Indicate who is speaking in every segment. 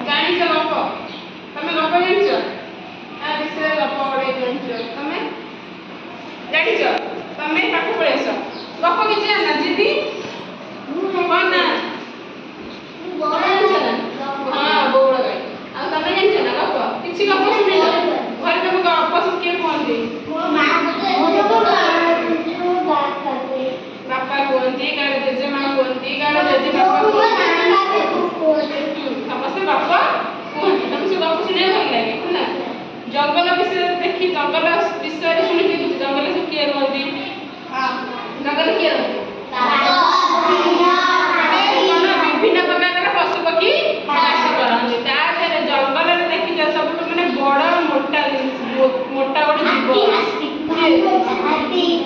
Speaker 1: ଜାଣିଛ ଗପ ତମେ ଗପ ଜାଣିଛ ତା ବିଷୟରେ ଗପ ଗୋଟେ ଜାଣିଛ ତମେ ଜାଣିଛ ତମେ ପାଠ ପଳେଇ ଆସ ଗପ କିଛି ଜାଣିନା ଦିଦି କଣ ନା ଜାଣିଛ ନା ହଁ ବଉଳ ଗାଈ ଆଉ ତମେ ଜାଣିଛ ନା ଗପ କିଛି ଗପ ଶୁଣିଲ ଘରେ ତମେ ଗପ କିଏ କୁହନ୍ତି ବାପା କୁହନ୍ତି କାଳେ ଜେଜେମା କୁହନ୍ତି କାଳେ ଜେଜେ ବାପା କୁହନ୍ତି ସମସ୍ତେ ଗପ କୁହନ୍ତି ତମେ ସେ ଗପ ଶୁଣିବାକୁ ଭଲ ଲାଗେ ହେଲା ଜଙ୍ଗଲ ବିଷୟରେ ଦେଖି ଜଙ୍ଗଲ ବିଷୟରେ ଶୁଣିଛି ଜଙ୍ଗଲ ସବୁ କିଏ ରୁହନ୍ତି ଜଙ୍ଗଲ କିଏ ରୁହନ୍ତି ବିଭିନ୍ନ ପ୍ରକାର ପଶୁ ପକ୍ଷୀ ବାସ କରନ୍ତି ତା ଦେହରେ ଜଙ୍ଗଲରେ ଦେଖିଛ ସବୁଠୁ ମାନେ ବଡ଼ ମୋଟା ଗୋଟେ ଜୀବ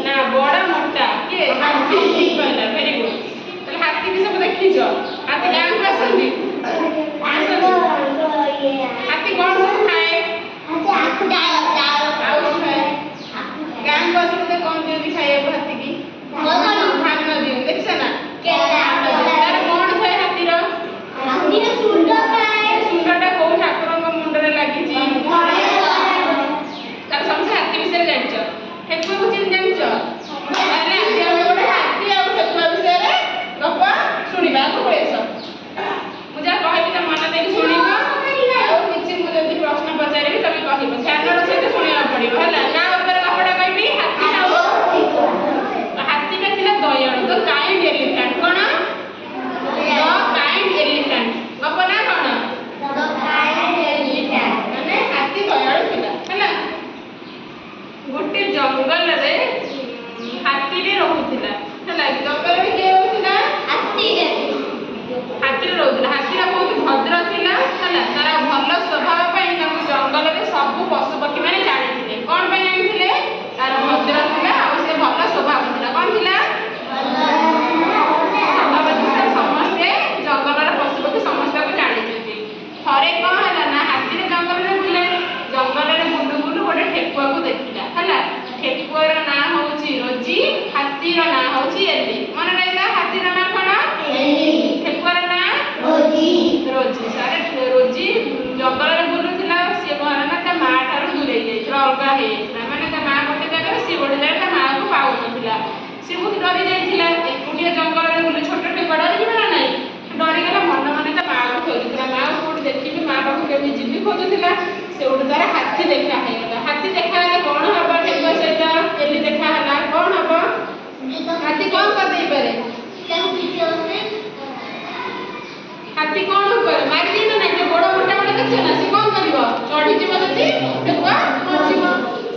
Speaker 1: ନା ବଡ଼ ମୋଟା କିଏ କହିଲା ଭେରି ଗୁଡ୍ ତାହେଲେ ହାତୀ ବି ସବୁ ଦେଖିଛ ହାତୀ ଗାଁକୁ ଆସନ୍ତି ହାତୀ କଣ ସବୁ ଖାଏ ଆଉ କଣ ଖାଏ ଗାଁକୁ ଆସନ୍ତି କଣ ଦିଅନ୍ତି ଖାଇବାକୁ ହାତୀକି ଧାନ ଦିଅନ୍ତି ଦେଖିଛ ନା ତାର କଣ ଥାଏ ହାତୀର ସୁଣ୍ଡଟା କୋଉ ଠାକୁରଙ୍କ ମୁଣ୍ଡରେ ଲାଗିଛି ତାର ସମସ୍ତେ ହାତୀ ବିଷୟରେ ଜାଣିଛ ଠେକୁଆକୁ ଜାଣିଛ ତାହେଲେ ଆଜି ଆମେ ଗୋଟେ ହାତୀ ଆଉ ଠେକୁଆ ବିଷୟରେ ଗପ ଶୁଣିବା ପଳେଇ ଆସ ମୁଁ ଯାହା କହିବି ତା ମନ ଦେଇକି ଶୁଣିବ ଆଉ କିଛି ମୁଁ ଯଦି ପ୍ରଶ୍ନ ପଚାରିବି ତମେ କହିବ ଧ୍ୟାନର ସହିତ ଶୁଣିବାକୁ ପଡ଼ିବ ହେଲା କାହା ଉପରେ ଗପଟା କହିବି ହାତୀଟା ଥିଲା ଦୟାଳୁ ତ କାଇଣ୍ଡ ଏଲିଫ୍ୟାଣ୍ଟ କଣ କାଇଣ୍ଡ ଏଲିଫ୍ୟାଣ୍ଟ ଗପ ନା କଣ ମାନେ ହାତୀ ଦୟାଳୁ ଥିଲା ହେଲା ଗୋଟେ ଜଙ୍ଗଲରେ ହାତୀଟେ ରହୁଥିଲା ହେଲା ଜଙ୍ଗଲରେ କିଏ ରହୁଥିଲା ହାତୀରେ ରହୁଥିଲା ହାତୀଟା ବହୁତ ଭଦ୍ର ଥିଲା ହେଲା ତାର ଭଲ ସ୍ୱଭାବ ପାଇଁ ତାକୁ ଜଙ୍ଗଲରେ ସବୁ ପଶୁ ପକ୍ଷୀ ମାନେ ଜାଣିଥିଲେ କଣ ପାଇଁ ଜାଣିଥିଲେ ତାର ଭଦ୍ର ଥିଲା ଆଉ ସେ ଭଲ ସ୍ୱଭାବ ଥିଲା କଣ ଥିଲା ସ୍ୱଭାବ ଥିଲା ସମସ୍ତେ ଜଙ୍ଗଲର ପଶୁ ପକ୍ଷୀ ସମସ୍ତଙ୍କୁ ଜାଣିଛନ୍ତି ଥରେ କଣ ହେଲା ନା ହାତୀରେ ଜଙ୍ଗଲରେ ବୁଲେ ଜଙ୍ଗଲରେ ବୁଲୁ ବୁଲୁ ଗୋଟେ ଠେକୁଆକୁ ଦେଖିଲା ହେଲା ଠେକୁଆର ନାଁ ହଉଛି ରୋଜି ହାତୀର ନାଁ ହଉଛି ଏଲି ମନେ ରହିଲା ହାତୀର ନାଁ କଣ ଠେକୁଆର ନାଁ ରୋଜି ସାରେ ରୋଜି ଜଙ୍ଗଲରେ ବୁଲୁଥିଲା ସିଏ କଣ ନା ତା ମା ଠାରୁ ଦୂରେଇ ଯାଇଥିଲା ଅଲଗା ହେଇଯାଇଥିଲା ମାନେ ତା ମା ଗୋଟେ ଜାଗାରେ ସିଏ ଗୋଟେ ଜାଗାରେ ତା ମାଆକୁ ପାଉନଥିଲା ସିଏ ବହୁତ ଡରି ଯାଇଥିଲା ଏକୁଟିଆ ଜଙ୍ଗଲରେ ବୁଲି ଛୋଟ ଠେକୁଆ ଡରିଯିବ ନା ନାହିଁ ଡରିଗଲା ମନେ ମନେ ତା ମାଆକୁ ଖୋଜୁଥିଲା ମାଆକୁ କୋଉଠି ଦେଖିବି ମା ପାଖକୁ କେମିତି ଯିବି ଖୋଜୁଥିଲା ସେଉଠୁ ତାର ହାତୀ ଦେଖା ହେଇଗଲା ହାତୀ ଦେଖା ହେଲେ କଣ ହବ ଠେକୁଆ ସହିତ ଏଲି ଦେଖା ହେଲା କଣ ହବ ହାତୀ କଣ କରିଦେଇପାରେ ହାତୀ କଣ କରେ ମାରିଦିଏ ନା ନାଇଁ ବଡ଼ ମୋଟା ମୋଟା ଦେଖିଛ ନା ସେ କଣ କରିବ ଚଢିଯିବ ଯଦି ଠେକୁଆ ମରିଯିବ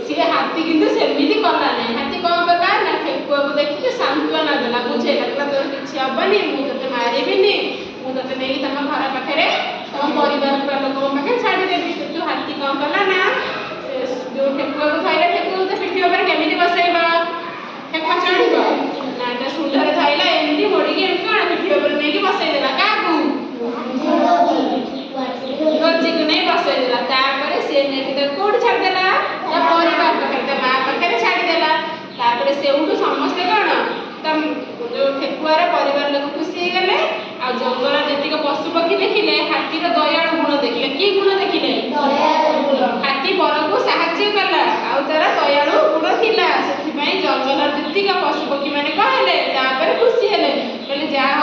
Speaker 1: ସିଏ ହାତୀ କିନ୍ତୁ ସେମିତି କଲା ନାହିଁ ହାତୀ କଣ କଲା ନା ଠେକୁଆକୁ ଦେଖିକି ସାନ୍ତ୍ୱନା ଦେଲା ବୁଝେଇଲା କହିଲା ତୋର କିଛି ହବନି ମୁଁ ତୋତେ ମାରିବିନି ମୁଁ ତୋତେ ନେଇକି ତମ ଘର ପାଖରେ ତମ ପରିବାର ଲୋକଙ୍କ ପାଖରେ ଛାଡ଼ିଦେବି କିନ୍ତୁ ହାତୀ କଣ କଲା ନା ଯୋଉ ଠେକୁଆକୁ ଧଇଲା ଠେକୁଆକୁ ତ ପିଠି ଉପରେ କେମିତି ବସେଇବ ଠେକୁଆ ଚଢିବ ନା ତା ସୁଣ୍ଡରେ ଧଇଲା ଏମିତି ମୋଡ଼ିକି ଏମିତି କଣ ପିଠି ଉପରେ ନେଇକି ବସେଇଦେଲା କାହାକୁ ରୋଜିକୁ ନେଇ ବସେଇଦେଲା ତାପରେ ସିଏ ନେଇକି ତାକୁ କୋଉଠି ଛାଡ଼ିଦେଲା ତା ପରିବାର ପାଖରେ ତା ମା ପାଖରେ ଛାଡ଼ିଦେଲା ତାପରେ ସେଉଠୁ ସମସ୍ତେ କଣ ତା ଯୋଉ ଠେକୁଆର ପରିବାର ଲୋକ ଖୁସି ହେଇଗଲେ ଆଉ ଜଙ୍ଗଲର ଯେତିକ ପଶୁ ପକ୍ଷୀ ଦେଖିଲେ ହାତୀର ଦୟାଳୁ ଗୁଣ ଦେଖିଲେ କି ଗୁଣ ଦେଖିଲେ ହାତୀ ପରକୁ ସାହାଯ୍ୟ କଲା ଆଉ ତାର ଦୟାଳୁ ଗୁଣ ଥିଲା ସେଥିପାଇଁ ଜଙ୍ଗଲର ଯେତିକ ପଶୁ ପକ୍ଷୀ ମାନେ କଣ ହେଲେ ତାପରେ ଖୁସି ହେଲେ କହିଲେ ଯାହା